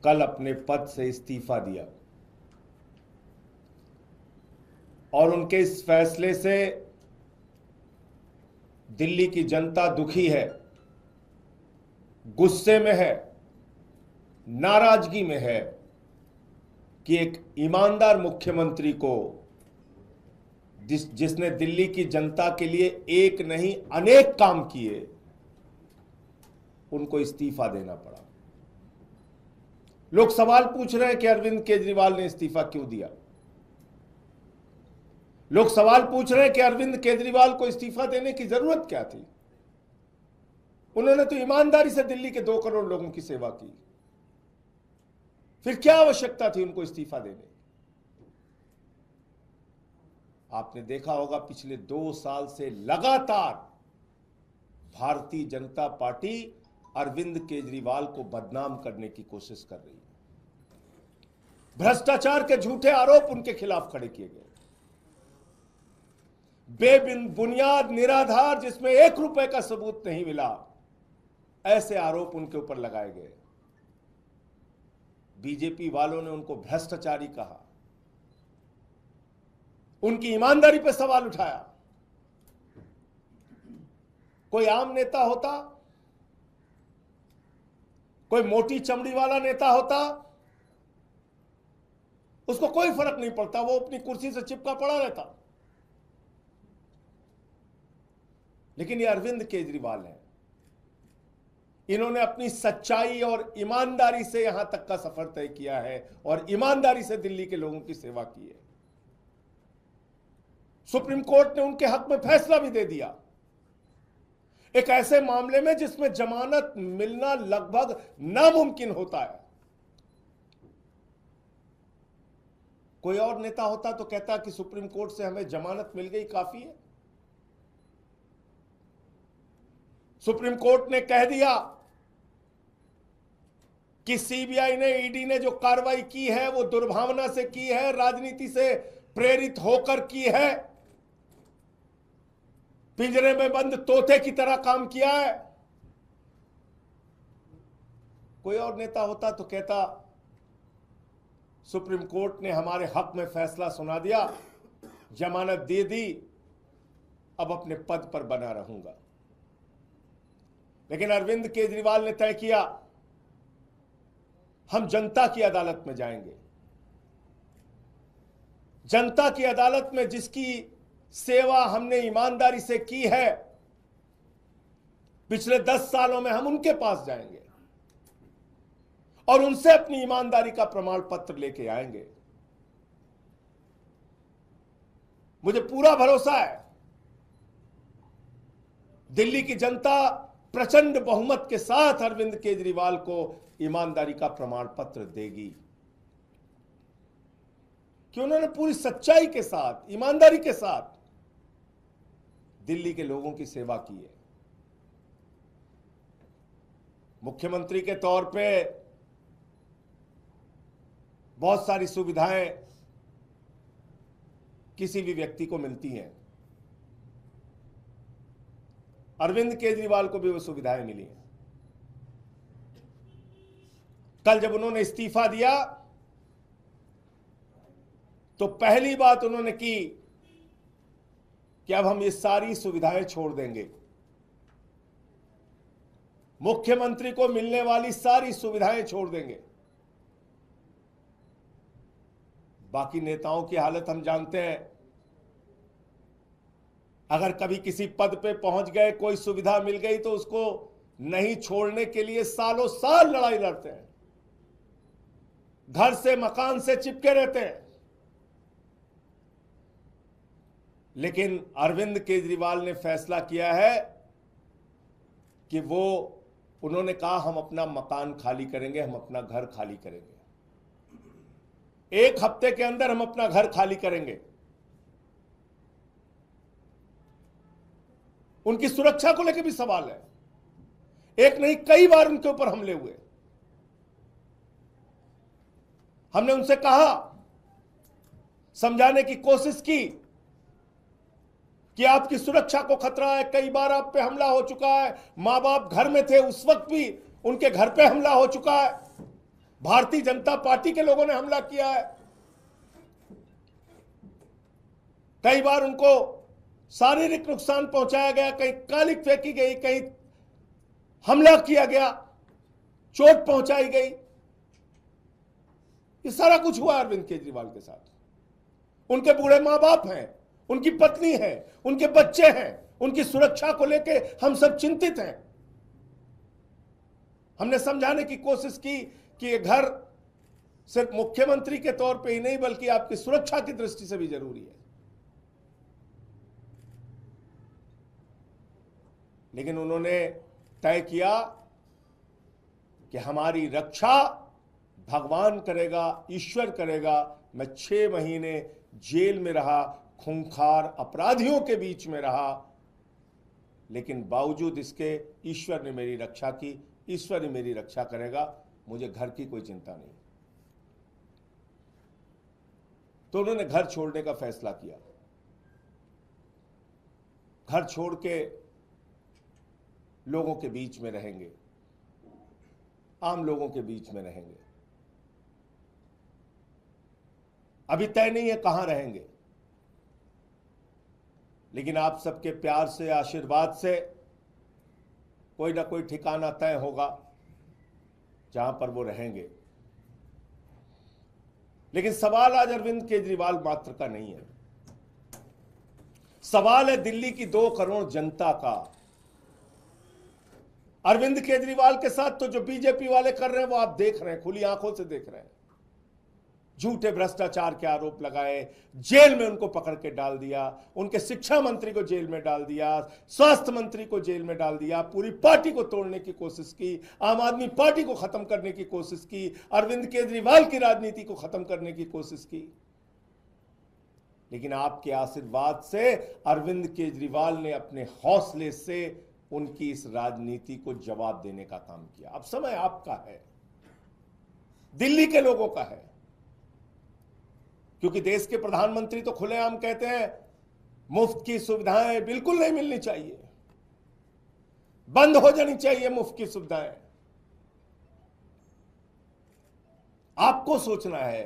कल अपने पद से इस्तीफा दिया और उनके इस फैसले से दिल्ली की जनता दुखी है, गुस्से में है, नाराजगी में है कि एक ईमानदार मुख्यमंत्री को जिसने दिल्ली की जनता के लिए एक नहीं अनेक काम किए, उनको इस्तीफा देना पड़ा। लोग सवाल पूछ रहे हैं कि अरविंद केजरीवाल ने इस्तीफा क्यों दिया। लोग सवाल पूछ रहे हैं कि अरविंद केजरीवाल को इस्तीफा देने की जरूरत क्या थी। उन्होंने तो ईमानदारी से दिल्ली के 2 करोड़ लोगों की सेवा की, फिर क्या आवश्यकता थी उनको इस्तीफा देने की। आपने देखा होगा पिछले 2 साल से लगातार भारतीय जनता पार्टी अरविंद केजरीवाल को बदनाम करने की कोशिश कर रही है। भ्रष्टाचार के झूठे आरोप उनके खिलाफ खड़े किए गए, बेबुनियाद निराधार जिसमें 1 रुपए का सबूत नहीं मिला, ऐसे आरोप उनके ऊपर लगाए गए। बीजेपी वालों ने उनको भ्रष्टाचारी कहा, उनकी ईमानदारी पर सवाल उठाया। कोई आम नेता होता, कोई मोटी चमड़ी वाला नेता होता, उसको कोई फर्क नहीं पड़ता, वो अपनी कुर्सी से चिपका पड़ा रहता। लेकिन ये अरविंद केजरीवाल है, इन्होंने अपनी सच्चाई और ईमानदारी से यहां तक का सफर तय किया है और ईमानदारी से दिल्ली के लोगों की सेवा की है। सुप्रीम कोर्ट ने उनके हक में फैसला भी दे दिया, एक ऐसे मामले में जिसमें जमानत मिलना लगभग नामुमकिन होता है। कोई और नेता होता तो कहता कि सुप्रीम कोर्ट से हमें जमानत मिल गई, काफी है। सुप्रीम कोर्ट ने कह दिया कि सीबीआई ने, ईडी ने जो कार्रवाई की है वो दुर्भावना से की है, राजनीति से प्रेरित होकर की है, पिंजरे में बंद तोते की तरह काम किया है। कोई और नेता होता तो कहता सुप्रीम कोर्ट ने हमारे हक में फैसला सुना दिया, जमानत दे दी, अब अपने पद पर बना रहूंगा। लेकिन अरविंद केजरीवाल ने तय किया हम जनता की अदालत में जाएंगे। जनता की अदालत में जिसकी सेवा हमने ईमानदारी से की है पिछले 10 सालों में, हम उनके पास जाएंगे और उनसे अपनी ईमानदारी का प्रमाण पत्र लेके आएंगे। मुझे पूरा भरोसा है दिल्ली की जनता प्रचंड बहुमत के साथ अरविंद केजरीवाल को ईमानदारी का प्रमाण पत्र देगी, कि उन्होंने पूरी सच्चाई के साथ, ईमानदारी के साथ दिल्ली के लोगों की सेवा की है। मुख्यमंत्री के तौर पे बहुत सारी सुविधाएं किसी भी व्यक्ति को मिलती हैं, अरविंद केजरीवाल को भी वो सुविधाएं मिली हैं। कल जब उन्होंने इस्तीफा दिया तो पहली बात उन्होंने की कि अब हम ये सारी सुविधाएं छोड़ देंगे, मुख्यमंत्री को मिलने वाली सारी सुविधाएं छोड़ देंगे। बाकी नेताओं की हालत हम जानते हैं, अगर कभी किसी पद पे पहुंच गए, कोई सुविधा मिल गई तो उसको नहीं छोड़ने के लिए सालों साल लड़ाई लड़ते हैं, घर से मकान से चिपके रहते हैं। लेकिन अरविंद केजरीवाल ने फैसला किया है कि उन्होंने कहा हम अपना मकान खाली करेंगे, हम अपना घर खाली करेंगे, 1 हफ्ते के अंदर हम अपना घर खाली करेंगे। उनकी सुरक्षा को लेकर भी सवाल है, एक नहीं कई बार उनके ऊपर हमले हुए। हमने उनसे कहा, समझाने की कोशिश की कि आपकी सुरक्षा को खतरा है, कई बार आप पे हमला हो चुका है, मां बाप घर में थे उस वक्त भी उनके घर पे हमला हो चुका है, भारतीय जनता पार्टी के लोगों ने हमला किया है। कई बार उनको शारीरिक नुकसान पहुंचाया गया, कहीं कालिक फेंकी गई, कहीं हमला किया गया, चोट पहुंचाई गई। ये सारा कुछ हुआ अरविंद केजरीवाल के साथ। उनके बूढ़े मां बाप हैं, उनकी पत्नी है, उनके बच्चे हैं, उनकी सुरक्षा को लेके हम सब चिंतित हैं। हमने समझाने की कोशिश की कि ये घर सिर्फ मुख्यमंत्री के तौर पे ही नहीं बल्कि आपकी सुरक्षा की दृष्टि से भी जरूरी है। लेकिन उन्होंने तय किया कि हमारी रक्षा भगवान करेगा, ईश्वर करेगा। मैं 6 महीने जेल में रहा, खूंखार अपराधियों के बीच में रहा, लेकिन बावजूद इसके ईश्वर ने मेरी रक्षा की, ईश्वर ही मेरी रक्षा करेगा, मुझे घर की कोई चिंता नहीं। तो उन्होंने घर छोड़ने का फैसला किया। घर छोड़ के लोगों के बीच में रहेंगे, आम लोगों के बीच में रहेंगे। अभी तय नहीं है कहां रहेंगे, लेकिन आप सबके प्यार से, आशीर्वाद से कोई ना कोई ठिकाना तय होगा जहां पर वो रहेंगे। लेकिन सवाल आज अरविंद केजरीवाल मात्र का नहीं है, सवाल है दिल्ली की 2 करोड़ जनता का। अरविंद केजरीवाल के साथ तो जो बीजेपी वाले कर रहे हैं वो आप देख रहे हैं, खुली आंखों से देख रहे हैं। झूठे भ्रष्टाचार के आरोप लगाए, जेल में उनको पकड़ के डाल दिया, उनके शिक्षा मंत्री को जेल में डाल दिया, स्वास्थ्य मंत्री को जेल में डाल दिया, पूरी पार्टी को तोड़ने की कोशिश की, आम आदमी पार्टी को खत्म करने की कोशिश की, अरविंद केजरीवाल की राजनीति को खत्म करने की कोशिश की। लेकिन आपके आशीर्वाद से अरविंद केजरीवाल ने अपने हौसले से उनकी इस राजनीति को जवाब देने का काम किया। अब समय आपका है, दिल्ली के लोगों का है, क्योंकि देश के प्रधानमंत्री तो खुलेआम कहते हैं मुफ्त की सुविधाएं बिल्कुल नहीं मिलनी चाहिए, बंद हो जानी चाहिए मुफ्त की सुविधाएं। आपको सोचना है,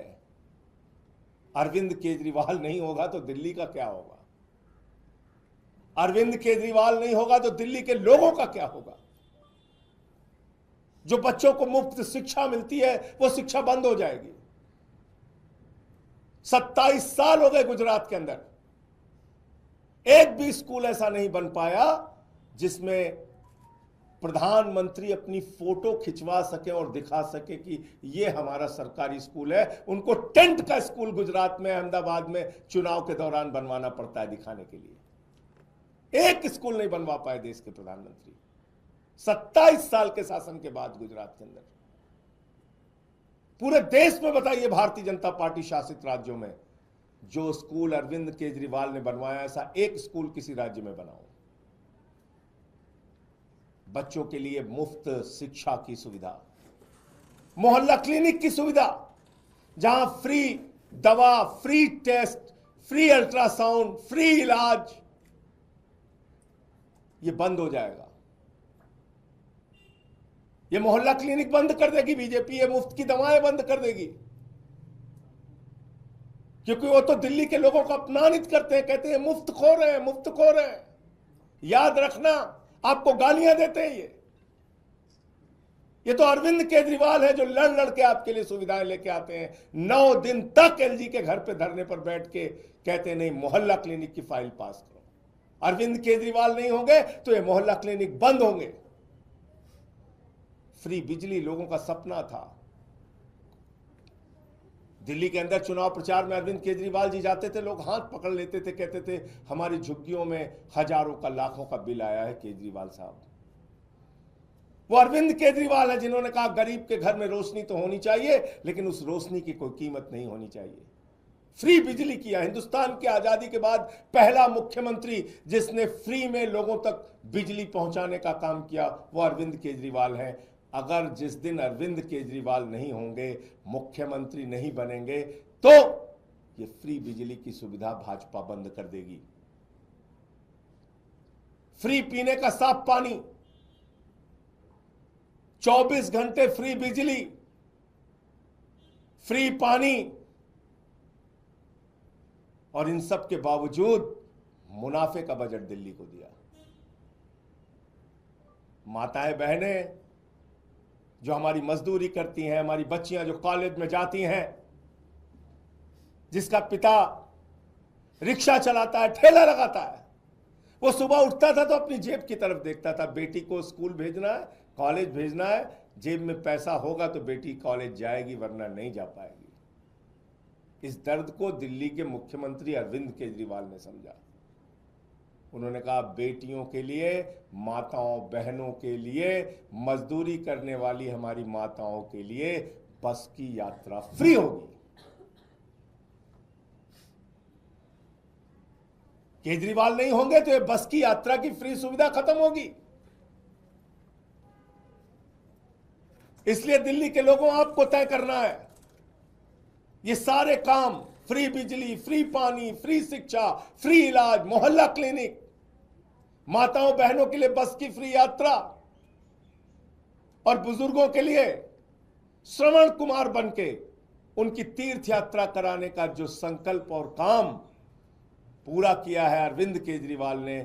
अरविंद केजरीवाल नहीं होगा तो दिल्ली का क्या होगा, अरविंद केजरीवाल नहीं होगा तो दिल्ली के लोगों का क्या होगा। जो बच्चों को मुफ्त शिक्षा मिलती है वो शिक्षा बंद हो जाएगी। 27 साल हो गए गुजरात के अंदर, एक भी स्कूल ऐसा नहीं बन पाया जिसमें प्रधानमंत्री अपनी फोटो खिंचवा सके और दिखा सके कि ये हमारा सरकारी स्कूल है। उनको टेंट का स्कूल गुजरात में, अहमदाबाद में चुनाव के दौरान बनवाना पड़ता है दिखाने के लिए। एक स्कूल नहीं बनवा पाए देश के प्रधानमंत्री 27 साल के शासन के बाद गुजरात के अंदर। पूरे देश में बताइए, भारतीय जनता पार्टी शासित राज्यों में जो स्कूल अरविंद केजरीवाल ने बनवाया, ऐसा एक स्कूल किसी राज्य में बनाओ। बच्चों के लिए मुफ्त शिक्षा की सुविधा, मोहल्ला क्लिनिक की सुविधा, जहां फ्री दवा, free test, free ultrasound, free इलाज, ये बंद हो जाएगा। ये मोहल्ला क्लिनिक बंद कर देगी बीजेपी, ये मुफ्त की दवाएं बंद कर देगी, क्योंकि वो तो दिल्ली के लोगों को अपमानित करते हैं, कहते हैं मुफ्त खो रहे हैं, मुफ्त खो रहे हैं। याद रखना, आपको गालियां देते हैं ये तो अरविंद केजरीवाल है जो लड़ लड़ के आपके लिए सुविधाएं लेके आते हैं। 9 दिन तक एलजी के घर पे धरने पर बैठ के कहते नहीं मोहल्ला क्लिनिक की फाइल पास करो। अरविंद केजरीवाल नहीं होंगे तो ये मोहल्ला क्लिनिक बंद होंगे। फ्री बिजली लोगों का सपना था। दिल्ली के अंदर चुनाव प्रचार में अरविंद केजरीवाल जी जाते थे, लोग हाथ पकड़ लेते थे, कहते थे हमारी झुग्गियों में हजारों का, लाखों का बिल आया है केजरीवाल साहब। वो अरविंद केजरीवाल है जिन्होंने कहा गरीब के घर में रोशनी तो होनी चाहिए, लेकिन उस रोशनी की कोई कीमत नहीं होनी चाहिए। फ्री बिजली किया। हिंदुस्तान की आजादी के बाद पहला मुख्यमंत्री जिसने फ्री में लोगों तक बिजली पहुंचाने का काम किया वो अरविंद केजरीवाल है। अगर जिस दिन अरविंद केजरीवाल नहीं होंगे, मुख्यमंत्री नहीं बनेंगे, तो ये फ्री बिजली की सुविधा भाजपा बंद कर देगी। फ्री पीने का साफ पानी, 24 घंटे फ्री बिजली, फ्री पानी, और इन सब के बावजूद मुनाफे का बजट दिल्ली को दिया। माताएं बहनें जो हमारी मजदूरी करती हैं, हमारी बच्चियां जो कॉलेज में जाती हैं, जिसका पिता रिक्शा चलाता है, ठेला लगाता है, वो सुबह उठता था तो अपनी जेब की तरफ देखता था। बेटी को स्कूल भेजना है, कॉलेज भेजना है, जेब में पैसा होगा तो बेटी कॉलेज जाएगी, वरना नहीं जा पाएगी। इस दर्द को दिल्ली के मुख्यमंत्री अरविंद केजरीवाल ने समझा। उन्होंने कहा बेटियों के लिए, माताओं बहनों के लिए, मजदूरी करने वाली हमारी माताओं के लिए बस की यात्रा फ्री होगी। केजरीवाल नहीं होंगे तो ये बस की यात्रा की फ्री सुविधा खत्म होगी। इसलिए दिल्ली के लोगों, आपको तय करना है ये सारे काम, फ्री बिजली, फ्री पानी, फ्री शिक्षा, फ्री इलाज, मोहल्ला क्लिनिक, माताओं बहनों के लिए बस की फ्री यात्रा, और बुजुर्गों के लिए श्रवण कुमार बनके उनकी तीर्थ यात्रा कराने का जो संकल्प और काम पूरा किया है अरविंद केजरीवाल ने,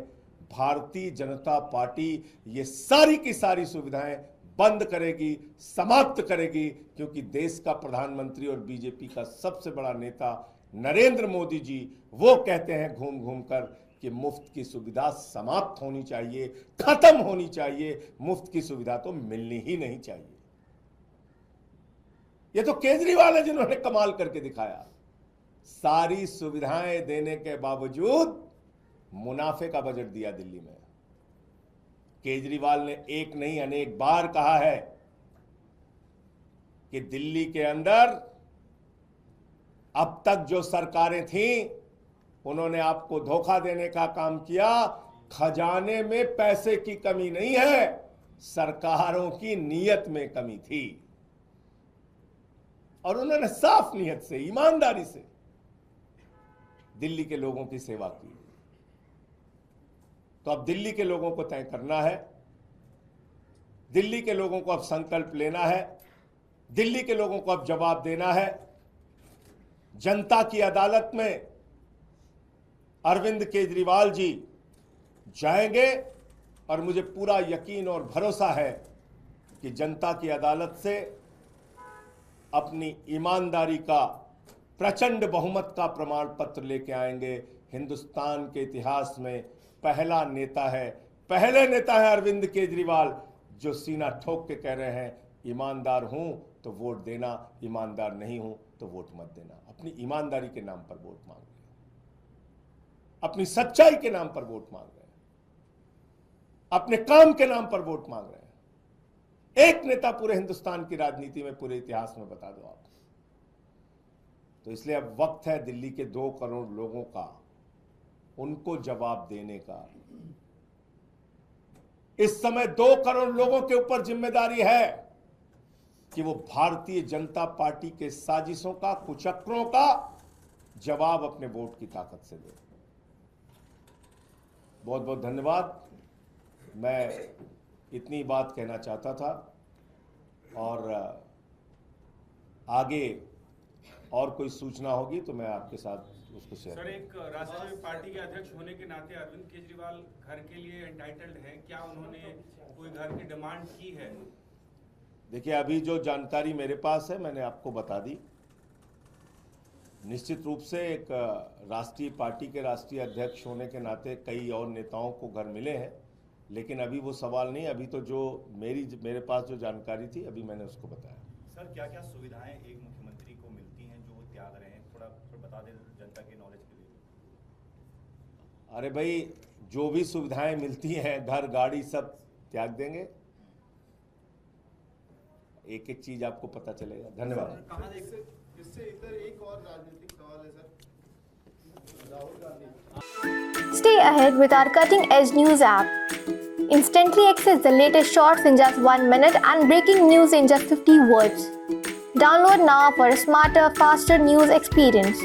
भारतीय जनता पार्टी ये सारी की सारी सुविधाएं बंद करेगी, समाप्त करेगी, क्योंकि देश का प्रधानमंत्री और बीजेपी का सबसे बड़ा नेता नरेंद्र मोदी जी वो कहते हैं घूम घूम कर कि मुफ्त की सुविधा समाप्त होनी चाहिए, खत्म होनी चाहिए, मुफ्त की सुविधा तो मिलनी ही नहीं चाहिए। ये तो केजरीवाल है जिन्होंने कमाल करके दिखाया। सारी सुविधाएं देने के बावजूद मुनाफे का बजट दिया दिल्ली में। केजरीवाल ने एक नहीं अनेक बार कहा है कि दिल्ली के अंदर अब तक जो सरकारें थीं उन्होंने आपको धोखा देने का काम किया। खजाने में पैसे की कमी नहीं है, सरकारों की नीयत में कमी थी, और उन्होंने साफ नीयत से, ईमानदारी से दिल्ली के लोगों की सेवा की। तो अब दिल्ली के लोगों को तय करना है, दिल्ली के लोगों को अब संकल्प लेना है, दिल्ली के लोगों को अब जवाब देना है। जनता की अदालत में अरविंद केजरीवाल जी जाएंगे, और मुझे पूरा यकीन और भरोसा है कि जनता की अदालत से अपनी ईमानदारी का प्रचंड बहुमत का प्रमाण पत्र लेके आएंगे। हिंदुस्तान के इतिहास में पहला नेता है, पहले नेता है अरविंद केजरीवाल जो सीना ठोक के कह रहे हैं ईमानदार हूं तो वोट देना, ईमानदार नहीं हूं तो वोट मत देना। अपनी ईमानदारी के नाम पर वोट मांग रहे हैं, अपनी सच्चाई के नाम पर वोट मांग रहे हैं, अपने काम के नाम पर वोट मांग रहे हैं। एक नेता पूरे हिंदुस्तान की राजनीति में, पूरे इतिहास में बता दो आप। तो इसलिए अब वक्त है दिल्ली के 2 करोड़ लोगों का, उनको जवाब देने का। इस समय 2 करोड़ लोगों के ऊपर जिम्मेदारी है कि वो भारतीय जनता पार्टी के साजिशों का, कुचक्रों का जवाब अपने वोट की ताकत से दे। बहुत बहुत धन्यवाद। मैं इतनी बात कहना चाहता था, और आगे और कोई सूचना होगी तो मैं आपके साथ उसको शेयर सर, एक राष्ट्रीय पार्टी के अध्यक्ष होने के नाते अरविंद केजरीवाल घर के लिए एंटाइटल्ड हैं, क्या उन्होंने कोई घर की डिमांड की है? देखिए, अभी जो जानकारी मेरे पास है मैंने आपको बता दी। निश्चित रूप से एक राष्ट्रीय पार्टी के राष्ट्रीय अध्यक्ष होने के नाते कई और नेताओं को घर मिले हैं, लेकिन अभी वो सवाल नहीं। अभी तो जो मेरे पास जो जानकारी थी अभी मैंने उसको बताया। सर, क्या क्या सुविधाएं एक मुख्यमंत्री को मिलती हैं जो वो त्याग रहे हैं, थोड़ा बता दें जनता के नॉलेज के लिए। अरे भाई, जो भी सुविधाएं मिलती हैं, घर गाड़ी सब त्याग देंगे, एक एक चीज आपको पता चलेगा। धन्यवाद। इससे इधर एक और राजनीतिक सवाल है sir, Rahul Gandhi. Stay ahead with our cutting-edge news app. Instantly access the latest shorts in just 1 minute and breaking news in just 50 words. Download now for a smarter, faster news experience.